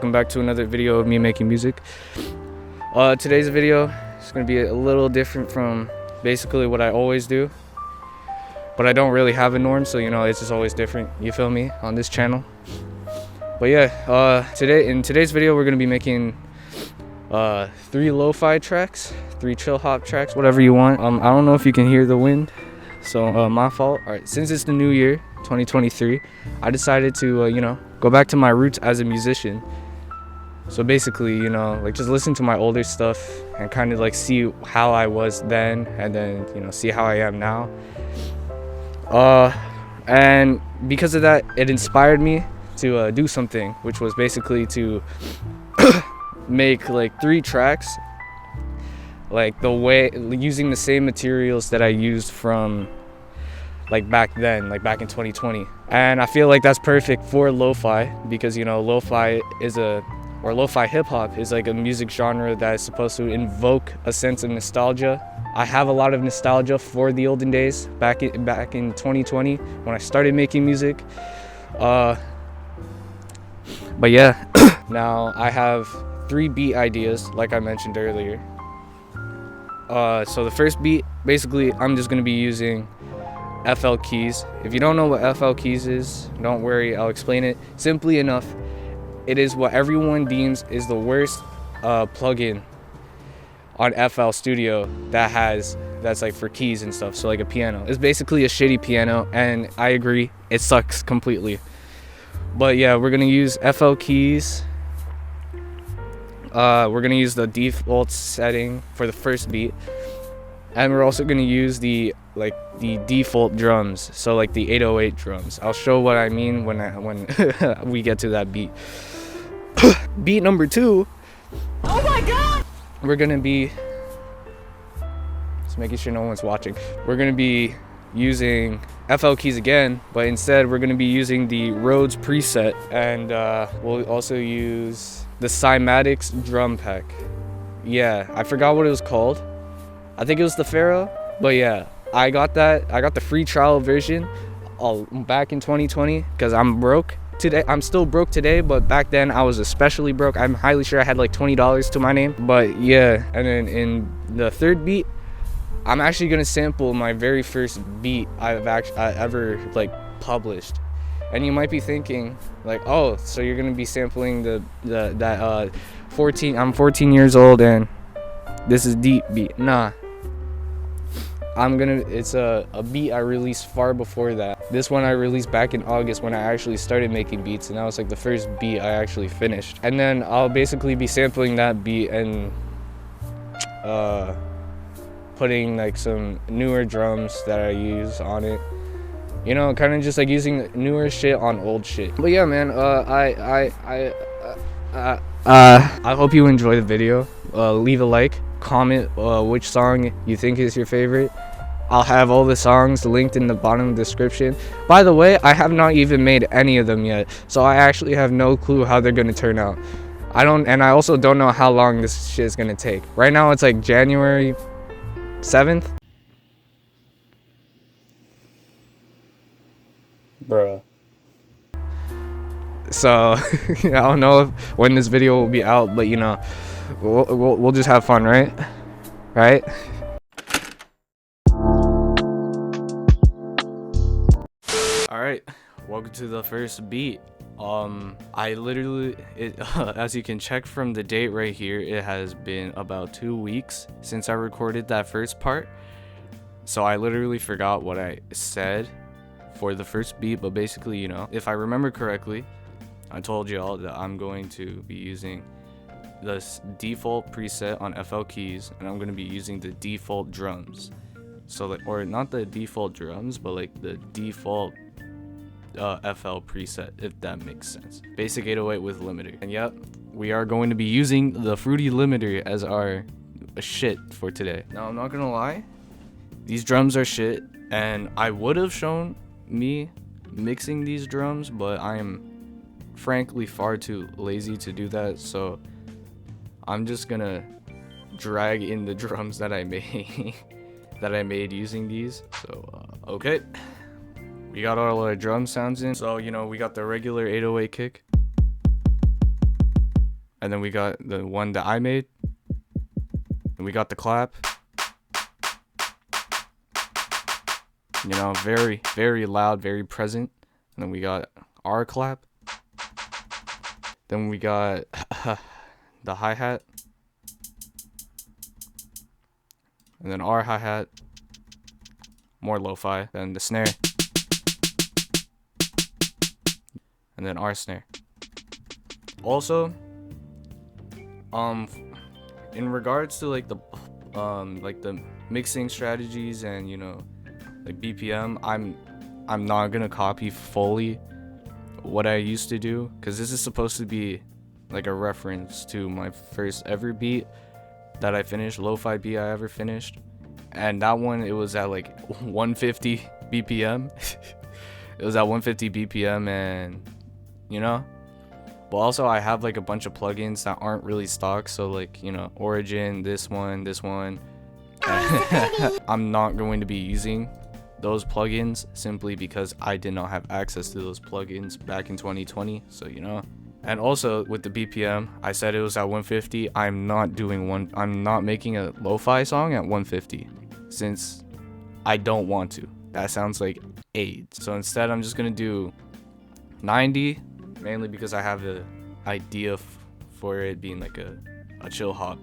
welcome back to another video of me making music. Today's video is going to be a little different from basically what I always do, but I don't really have a norm, so it's just always different, you feel me, on this channel. But yeah, in today's video we're going to be making 3 lo-fi tracks, 3 chill hop tracks, whatever you want. I don't know if you can hear the wind, so my fault. All right, since it's the new year 2023, I decided to go back to my roots as a musician. So basically, just listen to my older stuff and kind of like see how I was then, and then see how I am now. And because of that, it inspired me to do something, which was basically to make like 3 tracks, like using the same materials that I used from like back then, like back in 2020. And I feel like that's perfect for lo-fi, because lo-fi lo-fi hip-hop is like a music genre that is supposed to invoke a sense of nostalgia. I have a lot of nostalgia for the olden days back in 2020 when I started making music. But yeah, now I have 3 beat ideas like I mentioned earlier. So the first beat, basically I'm just gonna be using FL keys. If you don't know what FL keys is, don't worry, I'll explain it. Simply enough, it is what everyone deems is the worst plugin on FL Studio that's like for keys and stuff. So like a piano. It's basically a shitty piano, and I agree, it sucks completely. But yeah, we're gonna use FL keys. We're gonna use the default setting for the first beat, and we're also gonna use the default drums, so like the 808 drums. I'll show what I mean when we get to that beat. Beat number 2. Oh my god! We're gonna be just making sure no one's watching. We're gonna be using FL keys again, but instead we're gonna be using the Rhodes preset, and we'll also use the Cymatics drum pack. Yeah, I forgot what it was called. I think it was the Pharaoh, but yeah, I got the free trial version back in 2020 because I'm broke today. I'm still broke today, but back then I was especially broke. I'm highly sure I had like $20 to my name. But yeah, and then in the third beat, I'm actually gonna sample my very first beat I ever like published. And you might be thinking like, oh, so you're gonna be sampling that 14. I'm 14 years old and this is deep beat. Nah. It's a beat I released far before that. This one I released back in August when I actually started making beats, and that was like the first beat I actually finished. And then I'll basically be sampling that beat and putting like some newer drums that I use on it. Kind of just like using newer shit on old shit. But yeah, man, I hope you enjoy the video. Leave a like, comment which song you think is your favorite. I'll have all the songs linked in the bottom of the description. By the way, I have not even made any of them yet, so I actually have no clue how they're gonna turn out. I also don't know how long this shit is gonna take. Right now it's like January 7th. Bruh. So I don't know when this video will be out, but we'll just have fun, right? Right? Alright, welcome to the first beat. I literally, as you can check from the date right here, it has been about 2 weeks since I recorded that first part. So I literally forgot what I said for the first beat, but basically, if I remember correctly, I told y'all that I'm going to be using this default preset on FL keys, and I'm going to be using the default drums. So like, or not the default drums, but like the default FL preset, if that makes sense. Basic 808 with limiter. And yep, we are going to be using the fruity limiter as our shit for today. Now I'm not gonna lie, these drums are shit, and I would have shown me mixing these drums, but I am frankly far too lazy to do that, so I'm just gonna drag in the drums that I made using these. So okay, we got all our drum sounds in. So we got the regular 808 kick, And then we got the one that I made. And we got the clap. You know, very, very loud, very present. And then we got our clap. Then we got the hi-hat. And then our hi-hat. More lo-fi. Then the snare. And then our snare. Also, in regards to like the mixing strategies and, you know, like BPM, I'm not gonna copy fully what I used to do, because this is supposed to be like a reference to my first ever beat that I finished, lo-fi beat I ever finished. And that one, it was at like 150 BPM. It was at 150 BPM, and you know, but also I have like a bunch of plugins that aren't really stock, so like, you know, Origin, this one. I'm not going to be using those plugins simply because I did not have access to those plugins back in 2020, so you know. And also with the BPM, I said it was at 150. I'm not making a lo-fi song at 150 since I don't want to. That sounds like AIDS. So instead I'm just gonna do 90, mainly because I have the idea for it being like a chill hop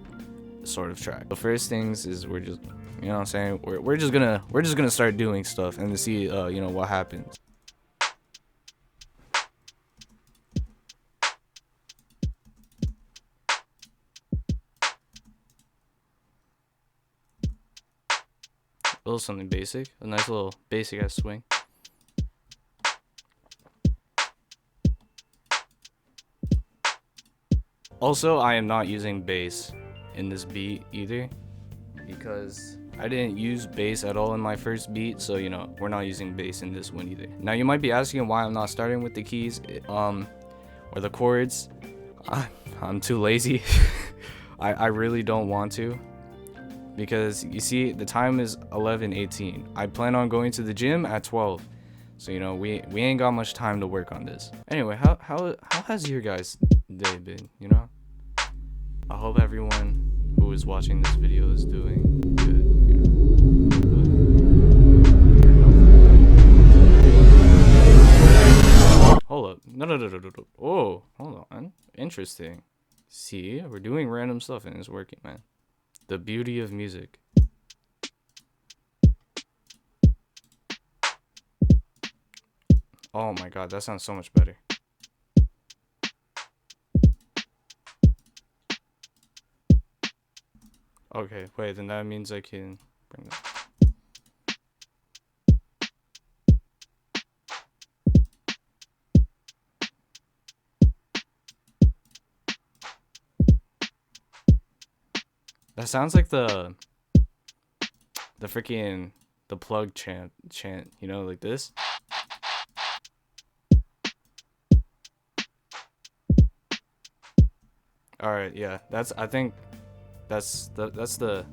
sort of track. The first things is we're just, you know what I'm saying, we're just gonna start doing stuff and to see you know, what happens. A little something basic, a nice little basic ass swing. Also, I am not using bass in this beat either, because I didn't use bass at all in my first beat, so you know, we're not using bass in this one either. Now you might be asking why I'm not starting with the keys or the chords. I'm too lazy. I really don't want to, because you see, the time is 11:18. I plan on going to the gym at 12, so you know, we ain't got much time to work on this. Anyway, how has your guys' day been? You know, I hope everyone who is watching this video is doing good. You know, hold up, no. Oh, hold on, interesting. See, we're doing random stuff and it's working, man. The beauty of music. Oh my god, that sounds so much better. Okay, wait, then that means I can bring that. That sounds like the freaking the plug chant, you know, like this. All right, yeah, I think that's the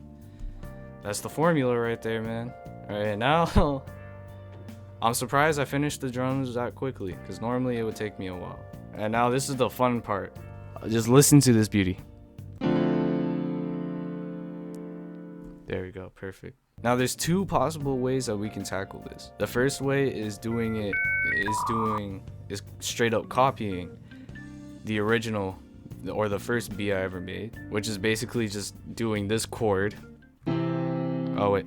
formula right there, man. All right, now I'm surprised I finished the drums that quickly, because normally it would take me a while. And now this is the fun part. Just listen to this beauty. There we go, perfect. Now there's two possible ways that we can tackle this. The first way is straight up copying the original or the first beat I ever made, which is basically just doing this chord. Oh wait,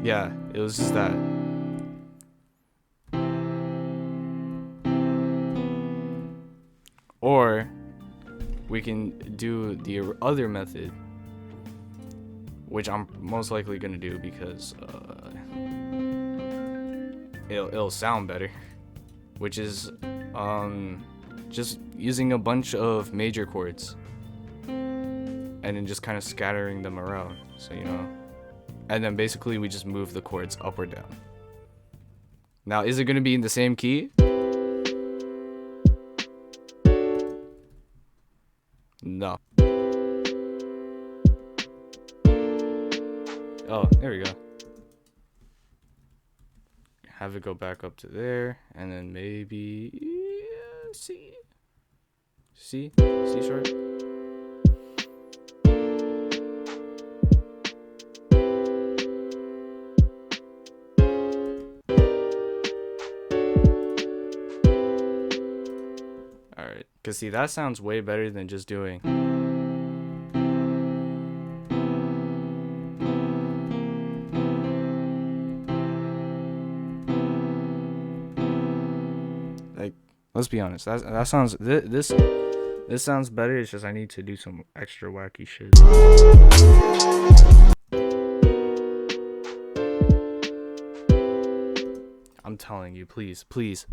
yeah, it was just that. Or we can do the other method, which I'm most likely gonna do because it'll sound better, which is just using a bunch of major chords and then just kind of scattering them around, so you know, and then basically we just move the chords up or down. Now, is it gonna be in the same key? No. Oh, there we go. Have it go back up to there, and then maybe, C. C sharp. Alright, because see, that sounds way better than just doing. Like, let's be honest, that sounds, this sounds better. It's just I need to do some extra wacky shit. I'm telling you, please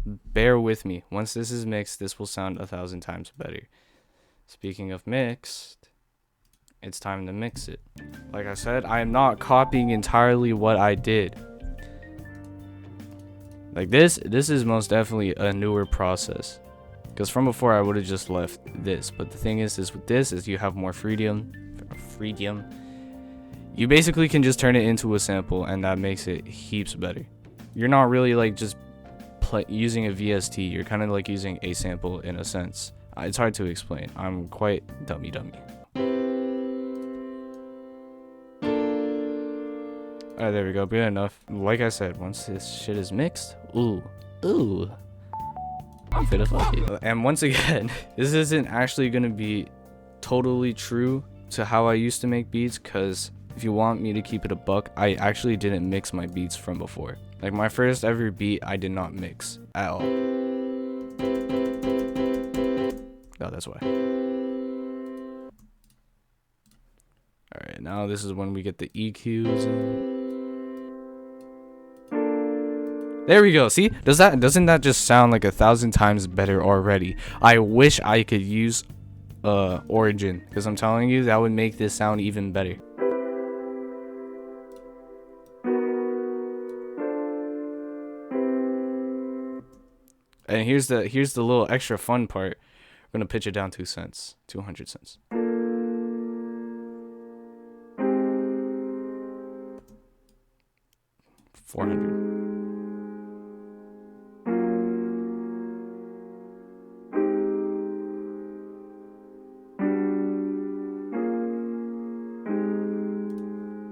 bear with me. Once this is mixed, this will sound 1,000 times better. Speaking of mixed, it's time to mix it. Like I said, I am not copying entirely what I did. Like this is most definitely a newer process. Because from before I would have just left this. But the thing is with this is you have more freedom. You basically can just turn it into a sample, and that makes it heaps better. You're not really like just using a VST. You're kind of like using a sample in a sense. It's hard to explain. I'm quite dummy. Alright, there we go. Good enough. Like I said, once this shit is mixed, ooh, I'm finna fuck it. And once again, this isn't actually gonna be totally true to how I used to make beats, because if you want me to keep it a buck, I actually didn't mix my beats from before. Like my first ever beat, I did not mix at all. Oh, that's why. Alright, now this is when we get the EQs in. There we go. See, doesn't that just sound like 1,000 times better already? I wish I could use Origin, because I'm telling you, that would make this sound even better. And here's the little extra fun part. We're gonna pitch it down 2 cents, 200 cents. $400.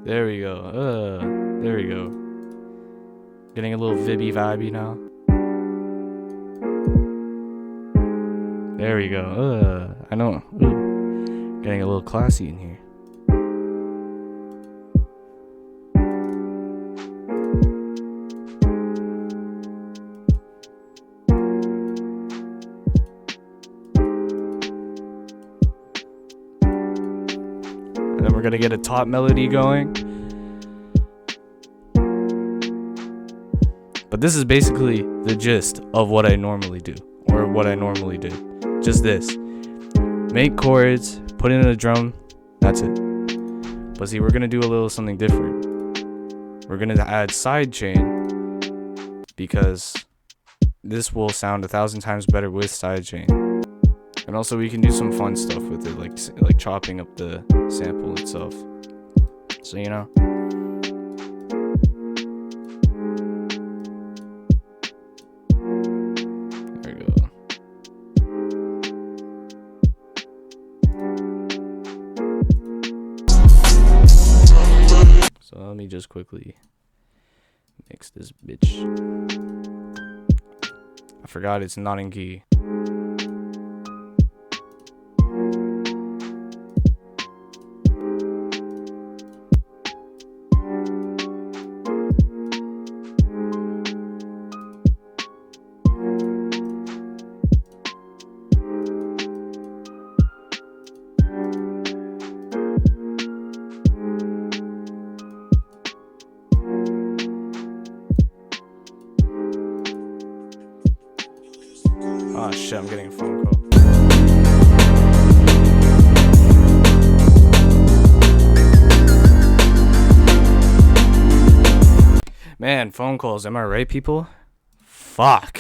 There we go. There we go. Getting a little vibby vibey now. There we go. I know. Getting a little classy in here. And then we're gonna get a top melody going. But this is basically the gist of what I normally do, or what I normally did. Just this. Make chords, put in a drum, that's it. But see, we're gonna do a little something different. We're gonna add sidechain, because this will sound 1,000 times better with sidechain. And also we can do some fun stuff with it, like chopping up the sample itself. So, you know. There we go. So let me just quickly mix this bitch. I forgot it's not in key. Oh shit, I'm getting a phone call. Man, phone calls, am I right, people? Fuck.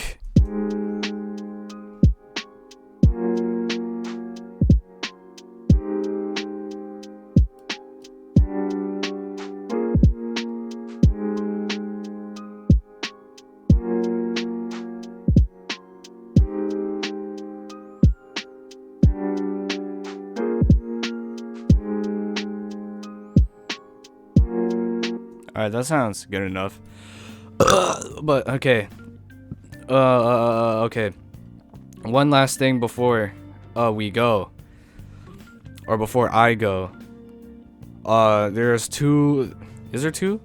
Alright, that sounds good enough. But okay. Okay. One last thing before we go. Or before I go. There's two. Is there two?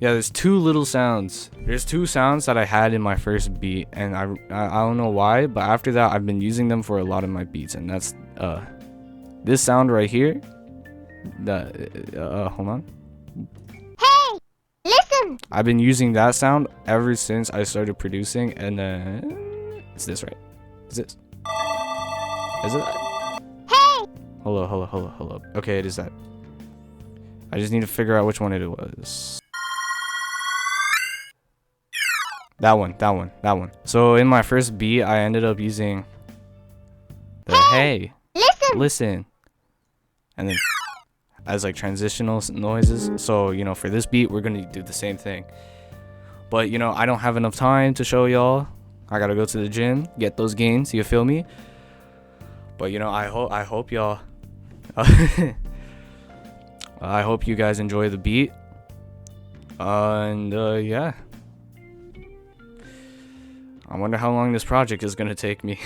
Yeah, there's two little sounds. There's two sounds that I had in my first beat, and I don't know why, but after that I've been using them for a lot of my beats, and that's this sound right here. Hold on. Hey, listen. I've been using that sound ever since I started producing, and it's this, right? Is this? Is it? Hey. Hold up. Okay, it is that. I just need to figure out which one it was. That one. So in my first beat, I ended up using the hey, listen, and then as like transitional noises. So, you know, for this beat, we're gonna do the same thing. But, you know, I don't have enough time to show y'all. I gotta go to the gym, get those gains, you feel me? But, you know, I hope y'all I hope you guys enjoy the beat. Yeah. I wonder how long this project is gonna take me.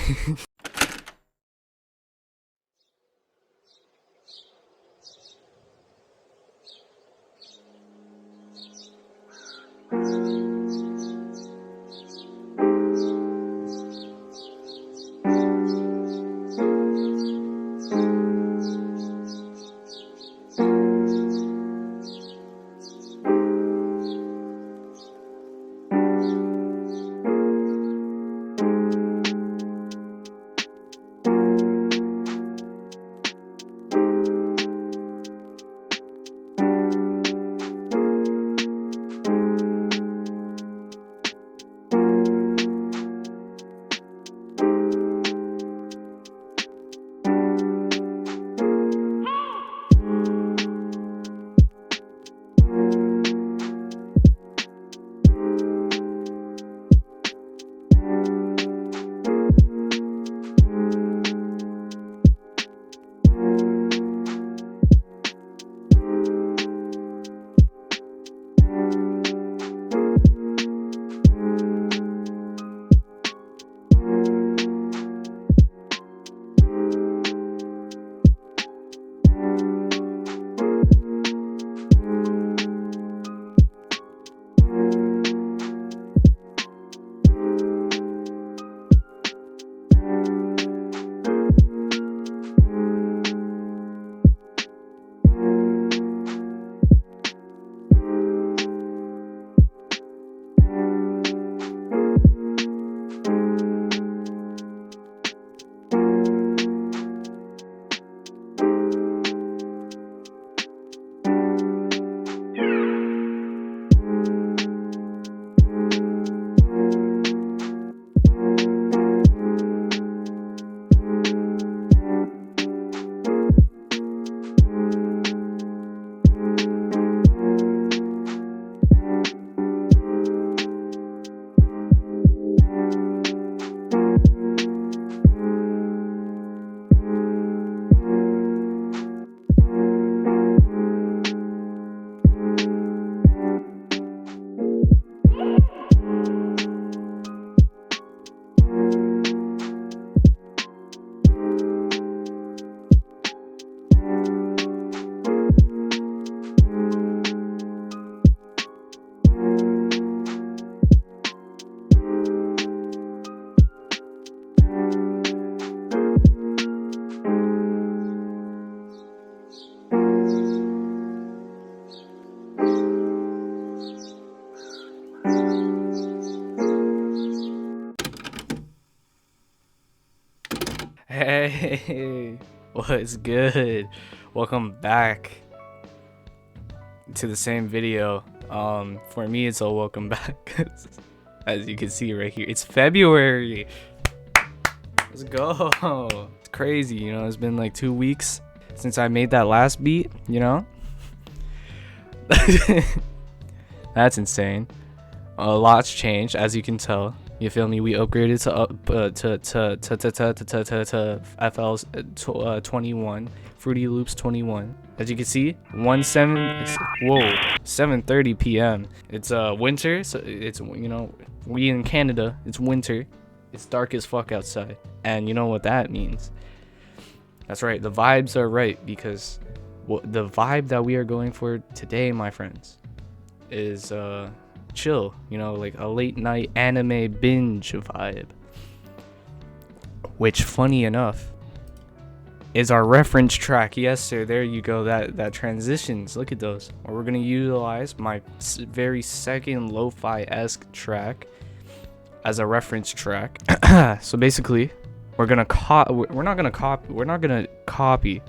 Hey, what's good? Welcome back to the same video. For me, it's a welcome back. As you can see right here, it's February. Let's go. It's crazy, you know. It's been like 2 weeks since I made that last beat, you know. That's insane. A lot's changed, as you can tell. You feel me? We upgraded to FL's 21, Fruity Loops 21. As you can see, 7:30 p.m. It's winter, so it's, you know, we in Canada, it's winter. It's dark as fuck outside. And you know what that means? That's right, the vibes are right, because the vibe that we are going for today, my friends, is chill, you know, like a late night anime binge vibe, which, funny enough, is our reference track. Yes sir, there you go. That transitions, look at those. We're gonna utilize my very second lo-fi-esque track as a reference track. So basically, we're not gonna copy,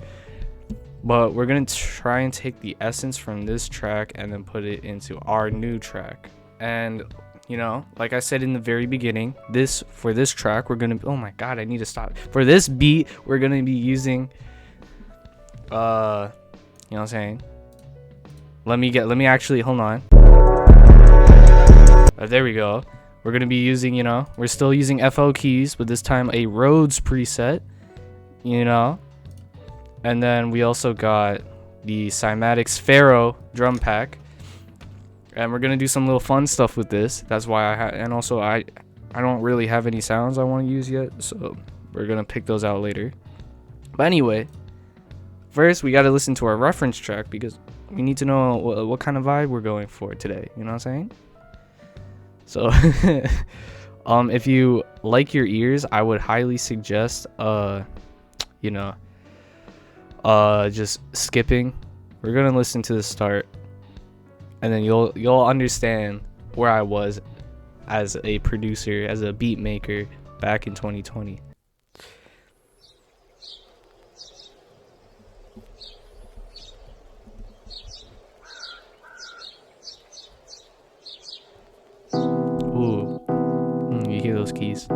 but we're gonna try and take the essence from this track and then put it into our new track. And you know, like I said in the very beginning, for this track we're gonna, oh my god, I need to stop. For this beat, we're gonna be using you know what I'm saying? Let me actually, hold on. There we go. We're gonna be using, you know, we're still using FL keys, but this time a Rhodes preset, you know. And then we also got the Cymatics Pharaoh drum pack. And we're gonna do some little fun stuff with this. That's why and also I don't really have any sounds I want to use yet, so we're gonna pick those out later. But anyway, first we gotta listen to our reference track, because we need to know what kind of vibe we're going for today. You know what I'm saying? So, if you like your ears, I would highly suggest, you know, just skipping. We're gonna listen to the start, and then you'll understand where I was as a producer, as a beat maker back in 2020. Ooh, you hear those keys?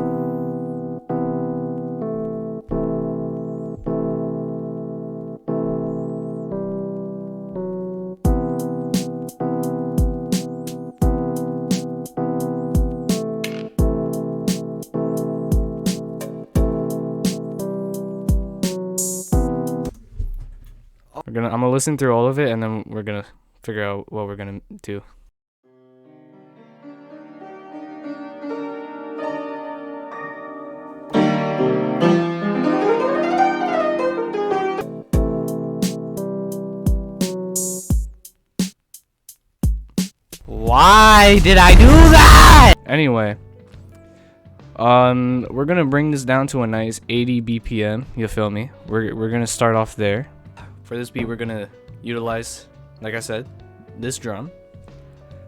I'm gonna listen through all of it, and then we're gonna figure out what we're gonna do. Why did I do that? Anyway, we're gonna bring this down to a nice 80 BPM. You feel me? We're gonna start off there. For this beat, we're gonna utilize, like I said, this drum.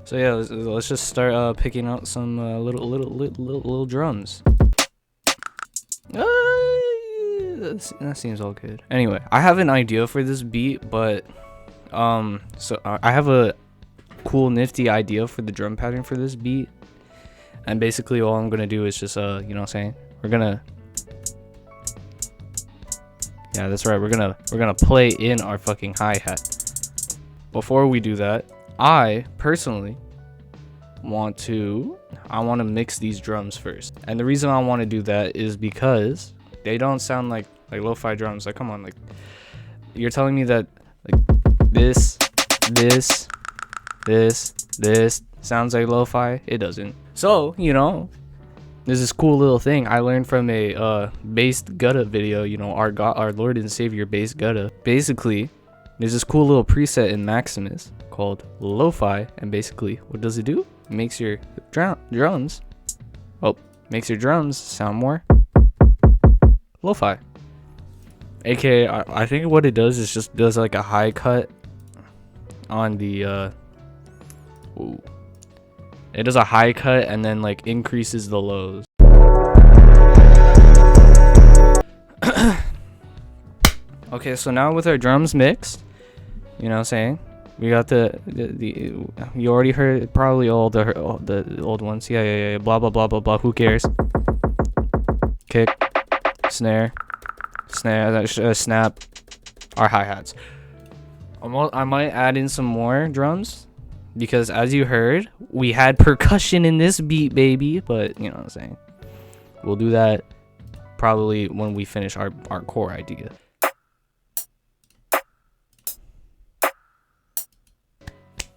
So yeah, let's just start picking out some little drums. That seems all good. Anyway, I have an idea for this beat, but so I have a cool nifty idea for the drum pattern for this beat, and basically all I'm gonna do is just you know what I'm saying, we're gonna, yeah, that's right, we're gonna play in our fucking hi-hat. Before we do that, I personally want to mix these drums first, and the reason I want to do that is because they don't sound like lo-fi drums. Like, come on, like, you're telling me that like this sounds like lo-fi? It doesn't. So, you know, there's this cool little thing I learned from a Based Gutta video, you know, our Lord and Savior Based Gutta. Basically, there's this cool little preset in Maximus called lo-fi, and basically what does it do? It makes your drums sound more lo-fi. AKA, I think what it does is just does like a high cut on the it does a high cut and then like increases the lows. Okay, so now with our drums mixed, you know what I'm saying, we got the you already heard probably all the old ones. Yeah, blah blah blah blah blah, who cares? Kick, snare, snap, our hi-hats. I might add in some more drums because as you heard, we had percussion in this beat, baby. But you know what I'm saying. We'll do that probably when we finish our core idea.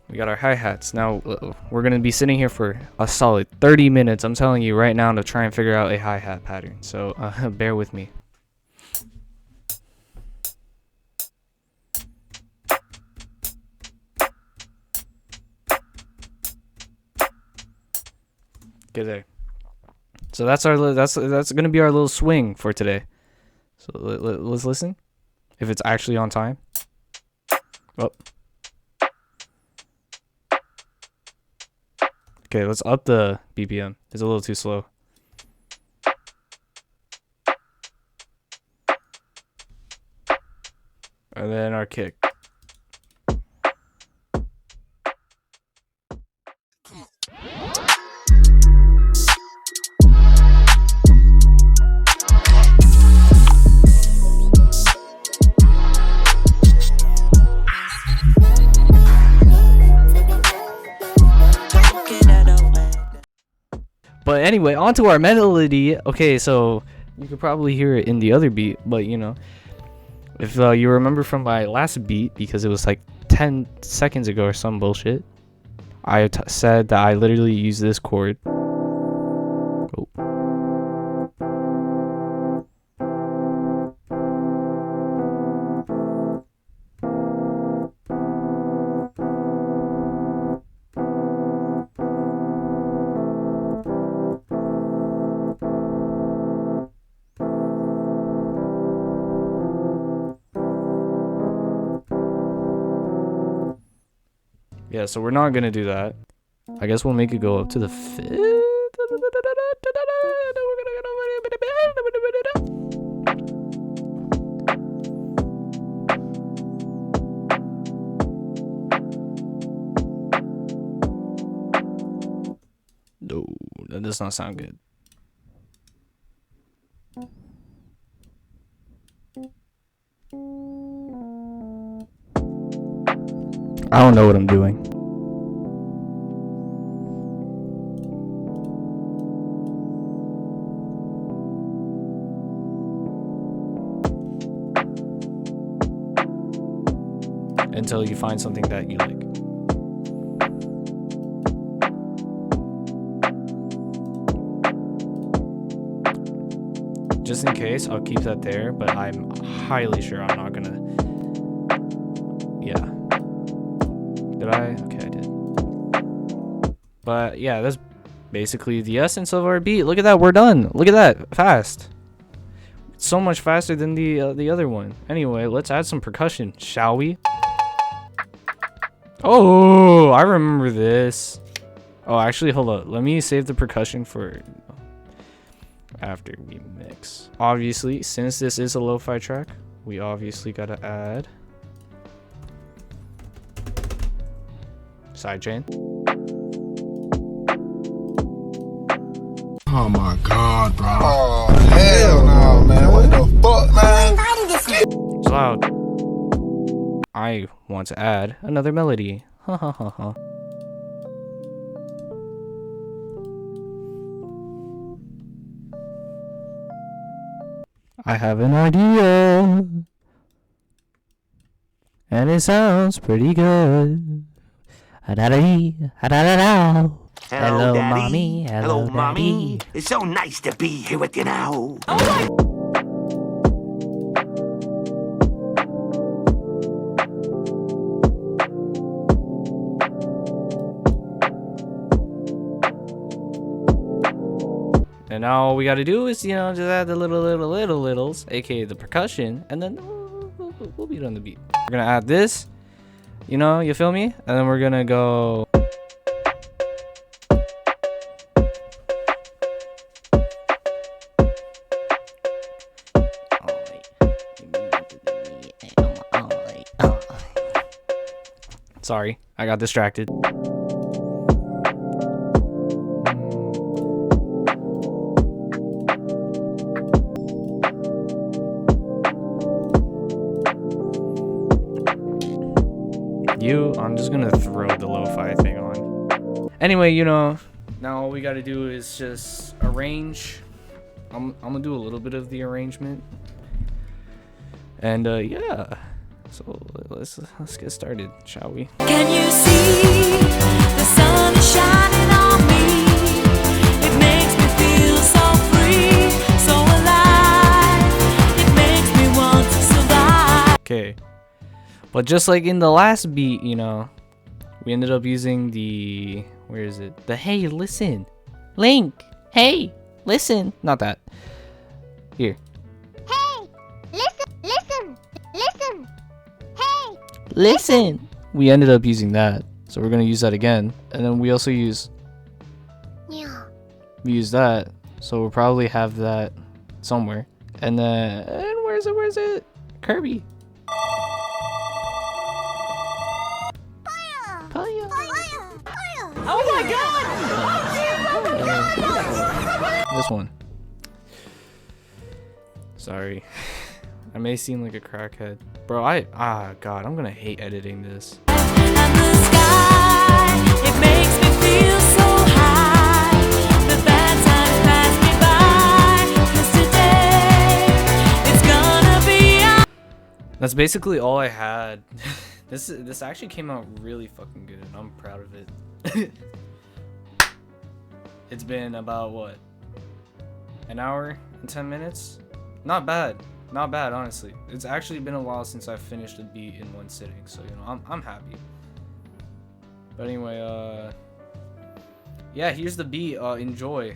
We got our hi-hats. Now, we're going to be sitting here for a solid 30 minutes, I'm telling you right now, to try and figure out a hi-hat pattern. So, bear with me. Okay, there. So that's going to be our little swing for today. So, let's listen. If it's actually on time. Oh. Okay, let's up the BPM. It's a little too slow. And then our kick. But anyway, on to our melody. Okay, so you could probably hear it in the other beat, but you know, if you remember from my last beat, because it was like 10 seconds ago or some bullshit, I said that I literally use this chord. Oh. Yeah, so we're not gonna do that. I guess we'll make it go up to the 5th. No, that does not sound good. I don't know what I'm doing. Until you find something that you like. Just in case, I'll keep that there, but I'm highly sure I'm not gonna. Yeah. Did I? Okay, I did. But yeah, that's basically the essence of our beat. Look at that, we're done. Look at that, fast. It's so much faster than the other one. Anyway, let's add some percussion, shall we? Oh, I remember this. Oh, actually, hold up. Let me save the percussion for after we mix. Obviously, since this is a lo-fi track, we obviously gotta add sidechain. Oh my god, bro. Oh, hell no, man. What the fuck, man? It's loud. I want to add another melody. Ha ha ha ha. I have an idea, and it sounds pretty good. Hello, Daddy. mommy. Hello, Mommy. daddy. It's so nice to be here with you now. And now all we gotta do is, you know, just add the littles, aka the percussion, and then we'll be on the beat. We're gonna add this, you know, you feel me? And then we're gonna go. Sorry, I got distracted. you, I'm just gonna throw the lo-fi thing on. Anyway, you know, now all we gotta do is just arrange. I'm gonna do a little bit of the arrangement. And yeah. So let's get started, shall we? Can you see the sun is shining on me? It makes me feel so free, so alive. It makes me want to survive. Okay. But just like in the last beat, you know, we ended up using the, where is it? The hey, listen. Link. Hey, listen. Not that. Here. Hey, listen. Hey, Listen. We ended up using that. So we're going to use that again. And then we also use that. So we'll probably have that somewhere. And then, and where's it? Kirby. Oh my god! This one. Sorry. I may seem like a crackhead. Bro, God, I'm gonna hate editing this. And the sky, it makes me feel so high. The bad times pass me by. 'Cause today, it's gonna be That's basically all I had. This actually came out really fucking good, and I'm proud of it. It's been about what? An hour and 10 minutes? Not bad, honestly. It's actually been a while since I've finished a beat in one sitting, so you know, I'm happy. But anyway, yeah, here's the beat. Enjoy.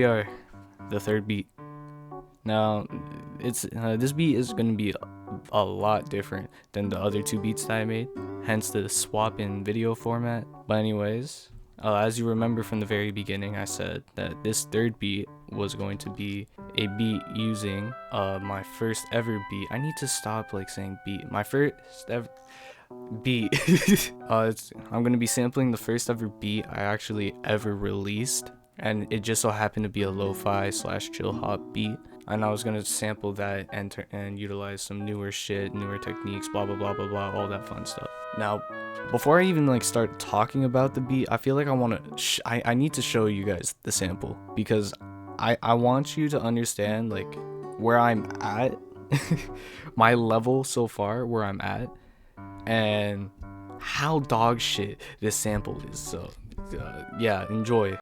we are, the third beat. Now, it's this beat is gonna be a lot different than the other two beats that I made, hence the swap in video format. But anyways, as you remember from the very beginning, I said that this third beat was going to be a beat using my first ever beat. I need to stop like saying beat. My first ever beat. I'm gonna be sampling the first ever beat I actually ever released, and it just so happened to be a lo-fi / chill hop beat. And I was gonna sample that and utilize some newer shit, newer techniques, blah blah blah blah blah, all that fun stuff. Now, before I even like start talking about the beat, I feel like I need to show you guys the sample, because I want you to understand like where I'm at, my level so far, where I'm at, and how dog shit this sample is. So yeah, enjoy.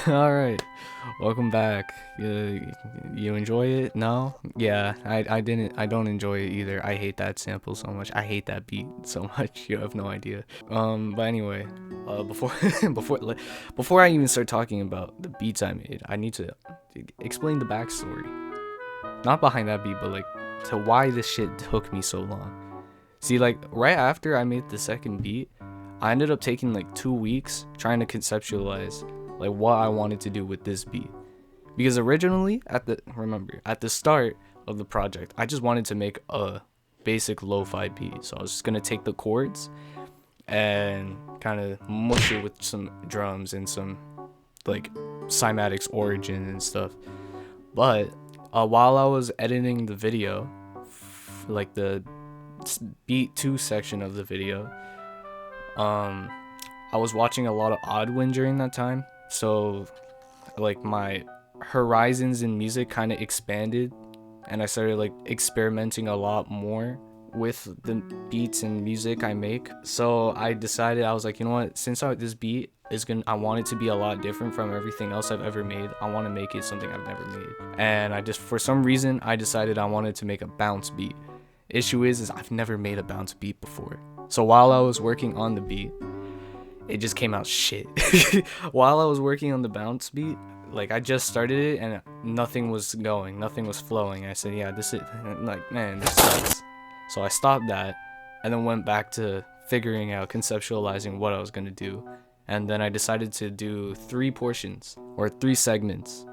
Alright, welcome back. You enjoy it? No? Yeah, I don't enjoy it either. I hate that sample so much. I hate that beat so much. You have no idea. But anyway, before I even start talking about the beats I made, I need to explain the backstory. Not behind that beat, but like to why this shit took me so long. See, like right after I made the second beat, I ended up taking like 2 weeks trying to conceptualize like what I wanted to do with this beat, because originally at the start of the project, I just wanted to make a basic lo-fi beat. So I was just gonna take the chords and kind of mush it with some drums and some like cymatics origin and stuff. But while I was editing the video, like the beat 2 section of the video, I was watching a lot of Oddwind during that time. So like my horizons in music kind of expanded, and I started like experimenting a lot more with the beats and music I make. So I decided, I was like, you know what, since this beat is I want it to be a lot different from everything else I've ever made, I want to make it something I've never made. And I just, for some reason, I decided I wanted to make a bounce beat. Issue is I've never made a bounce beat before. So while I was working on the beat, it just came out shit. While I was working on the bounce beat, like I just started it and nothing was going, nothing was flowing. I said, yeah, this is like, man, this sucks. So I stopped that and then went back to figuring out, conceptualizing what I was gonna do. And then I decided to do 3 portions or 3 segments.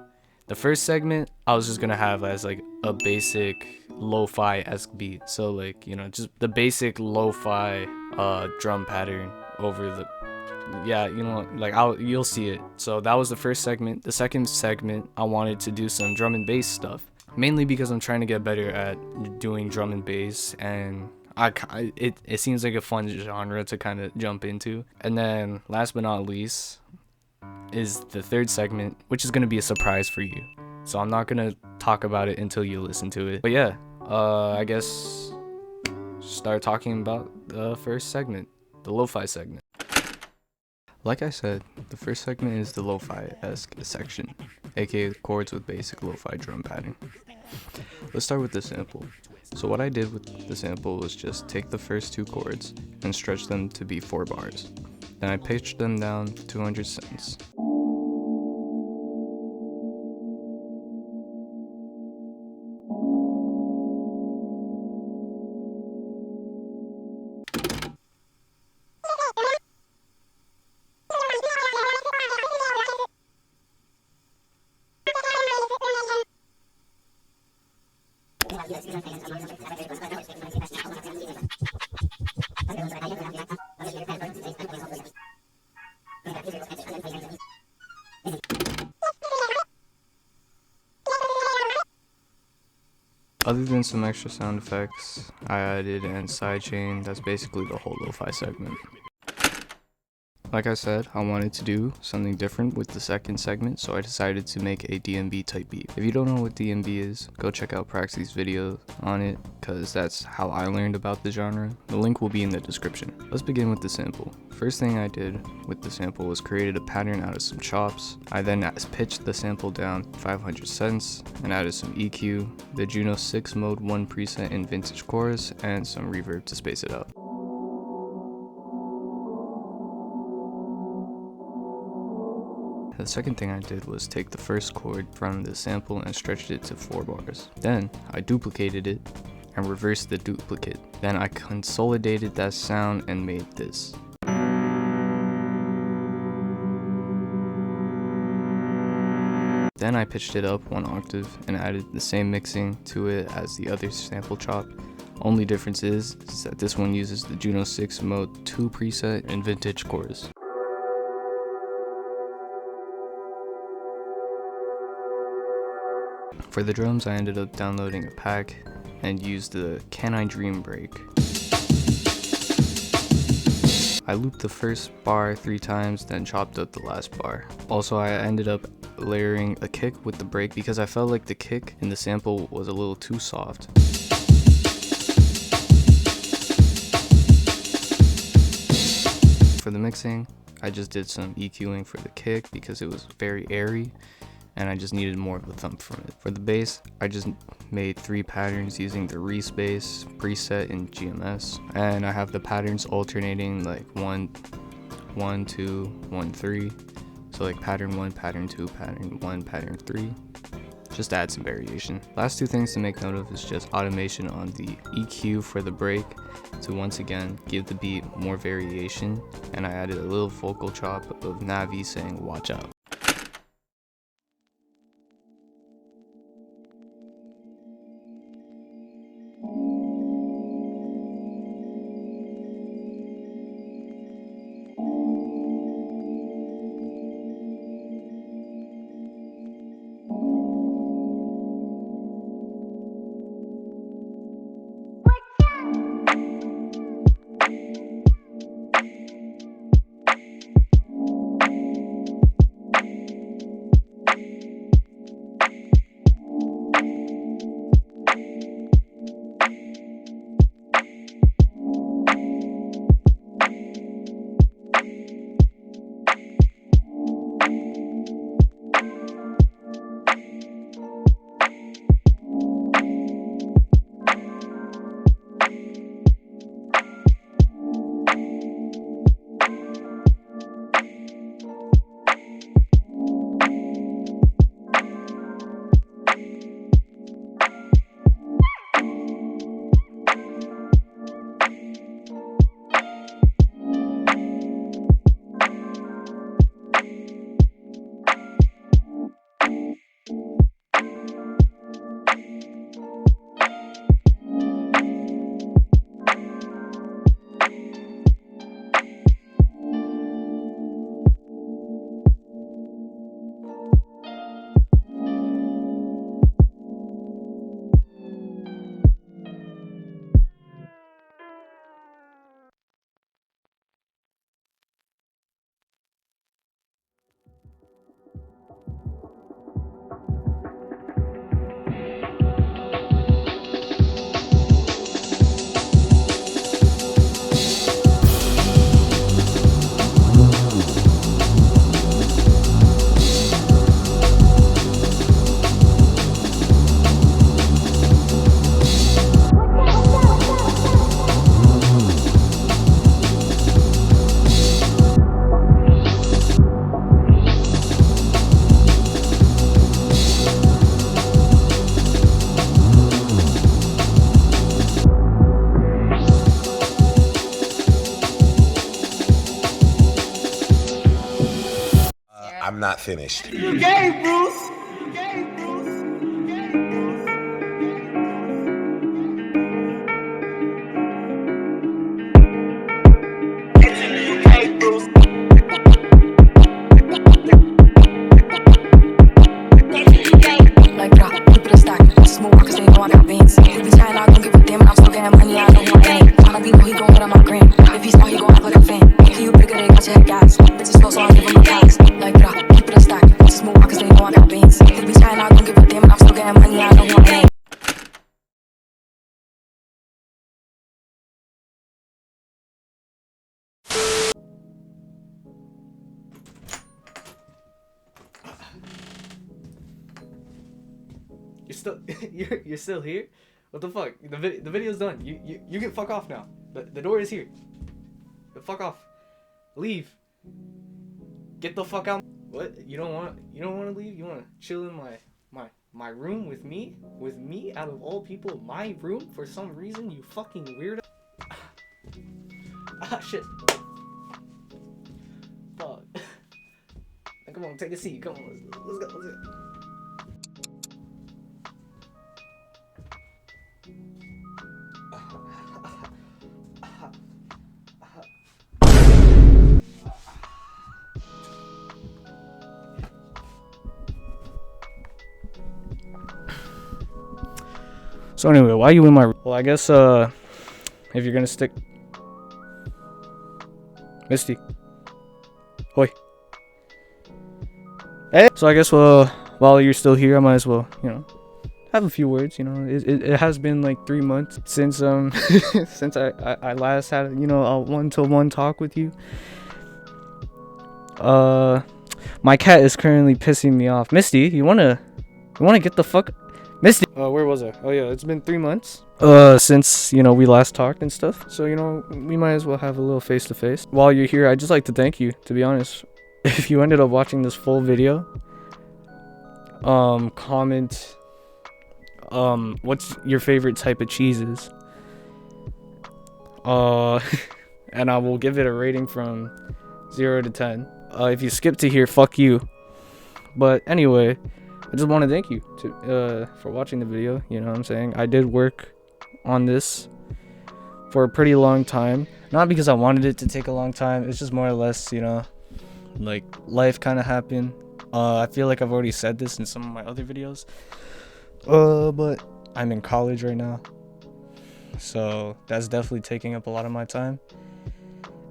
The first segment I was just gonna have as like a basic lo-fi-esque beat. So like, you know, just the basic lo-fi drum pattern over the, yeah, you know, like you'll see it. So that was the first segment. The second segment, I wanted to do some drum and bass stuff, mainly because I'm trying to get better at doing drum and bass, and it seems like a fun genre to kind of jump into. And then last but not least is the third segment, which is going to be a surprise for you. So I'm not going to talk about it until you listen to it. But yeah, I guess start talking about the first segment, the lo-fi segment. Like I said, the first segment is the lo-fi-esque section, aka chords with basic lo-fi drum pattern. Let's start with the sample. So what I did with the sample was just take the first 2 chords and stretch them to be 4 bars. Then I pitched them down 200 cents. Other than some extra sound effects, I added and sidechain. That's basically the whole lo-fi segment. Like I said, I wanted to do something different with the second segment, so I decided to make a DMB type beat. If you don't know what DMB is, go check out Praxy's video on it, because that's how I learned about the genre. The link will be in the description. Let's begin with the sample. First thing I did with the sample was created a pattern out of some chops. I then pitched the sample down 500 cents and added some EQ, the Juno 6 mode 1 preset in vintage chorus, and some reverb to space it out. The second thing I did was take the first chord from the sample and stretched it to 4 bars. Then I duplicated it and reversed the duplicate. Then I consolidated that sound and made this. Then I pitched it up 1 octave and added the same mixing to it as the other sample chop. Only difference is that this one uses the Juno 6 mode 2 preset in vintage chorus. For the drums, I ended up downloading a pack and used the Can I Dream break. I looped the first bar 3 times, then chopped up the last bar. Also, I ended up layering a kick with the break because I felt like the kick in the sample was a little too soft. For the mixing, I just did some EQing for the kick because it was very airy and I just needed more of a thump from it. For the bass, I just made 3 patterns using the Respace preset in GMS, and I have the patterns alternating like 1, 1, 2, 1, 3. So like pattern 1, pattern 2, pattern 1, pattern 3. Just to add some variation. Last 2 things to make note of is just automation on the EQ for the break to once again give the beat more variation, and I added a little vocal chop of Navi saying "watch out." I'm not finished. You gay, Bruce. You gay, Bruce. You gay, Bruce. You gay, Bruce. Like drop, keep it a stack. Smoke cause they know I got veins. If he's high, I don't give a damn. I'm still getting money, I know who I ain't. Tryna be know he gon' hit on my gram. If he's not, he gon' act like a fan. If you bigger, they got your head gas. still you're still here? What the fuck? The video's done. You can fuck off now. The door is here. Fuck off. Leave. Get the fuck out. What? You don't want to leave? You want to chill in my room with me? With me out of all people, my room for some reason, you fucking weirdo. Ah shit. Fuck. Come on, take a seat. Come on, let's go. So anyway, why are you in my room? Well, I guess if you're gonna stick, Misty, hoi. Hey. So I guess while you're still here, I might as well, have a few words. It has been like 3 months since since I last had a one-to-one talk with you. My cat is currently pissing me off. Misty, you wanna get the fuck, Misty? Where was I? Oh yeah, it's been 3 months since we last talked and stuff. So we might as well have a little face-to-face. While you're here, I'd just like to thank you, to be honest. If you ended up watching this full video, comment what's your favorite type of cheeses, and I will give it a rating from 0 to 10. If you skip to here, fuck you. But anyway, I just want to thank you for watching the video. You know what I'm saying? I did work on this for a pretty long time, not because I wanted it to take a long time. It's just more or less, like life kind of happened. I feel like I've already said this in some of my other videos, but I'm in college right now, so that's definitely taking up a lot of my time.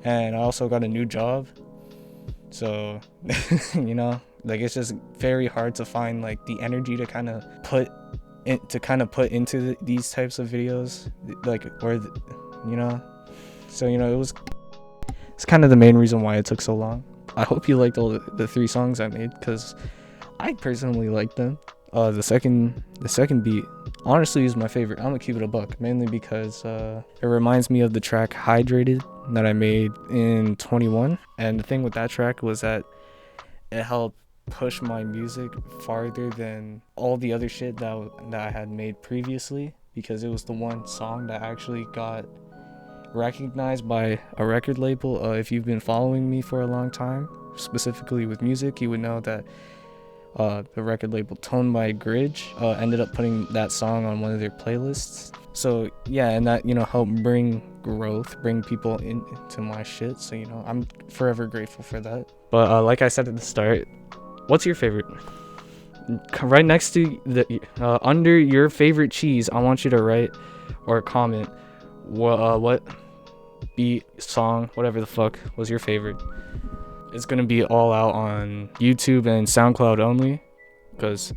And I also got a new job, so like it's just very hard to find like the energy to kind of put into these types of videos, like, or so it's kind of the main reason why it took so long. I hope you liked all the 3 songs I made, because I personally liked them. The second beat honestly is my favorite. I'm gonna keep it a buck, mainly because it reminds me of the track Hydrated that I made in 21. And the thing with that track was that it helped push my music farther than all the other shit that I had made previously, because it was the one song that actually got recognized by a record label. If you've been following me for a long time, specifically with music, you would know that the record label Tone by Gridge ended up putting that song on one of their playlists. So yeah, and that helped bring growth, bring people into my shit. So I'm forever grateful for that. But like I said at the start, what's your favorite? Right next to the under your favorite cheese, I want you to write or comment what beat, song, whatever the fuck was your favorite. It's gonna be all out on YouTube and SoundCloud only, because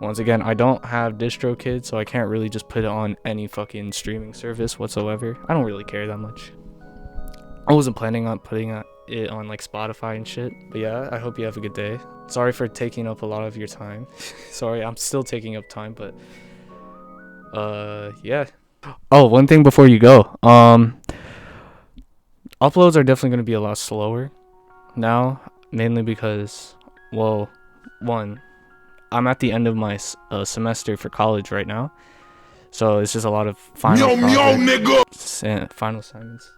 once again, I don't have DistroKid, so I can't really just put it on any fucking streaming service whatsoever. I don't really care that much. I wasn't planning on putting it on like Spotify and shit. But yeah, I hope you have a good day. Sorry for taking up a lot of your time. Sorry, I'm still taking up time, but yeah. Oh, one thing before you go. Uploads are definitely going to be a lot slower now, mainly because, well, one, I'm at the end of my semester for college right now, so it's just a lot of final projects and final assignments.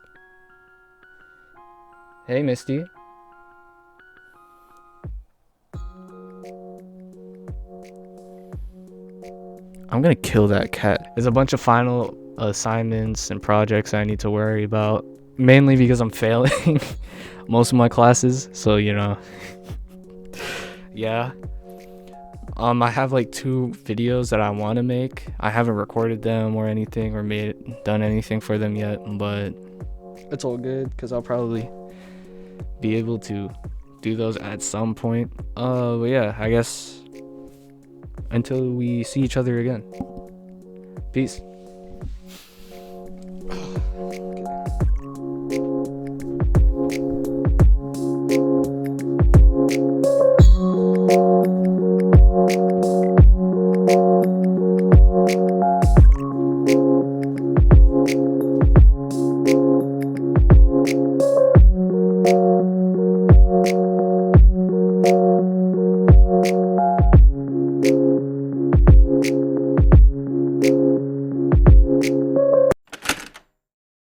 Hey, Misty. I'm gonna kill that cat. There's a bunch of final assignments and projects I need to worry about, mainly because I'm failing most of my classes, so yeah. I have like 2 videos that I want to make. I haven't recorded them or anything or done anything for them yet, but it's all good because I'll probably be able to do those at some point. But yeah, I guess until we see each other again. Peace.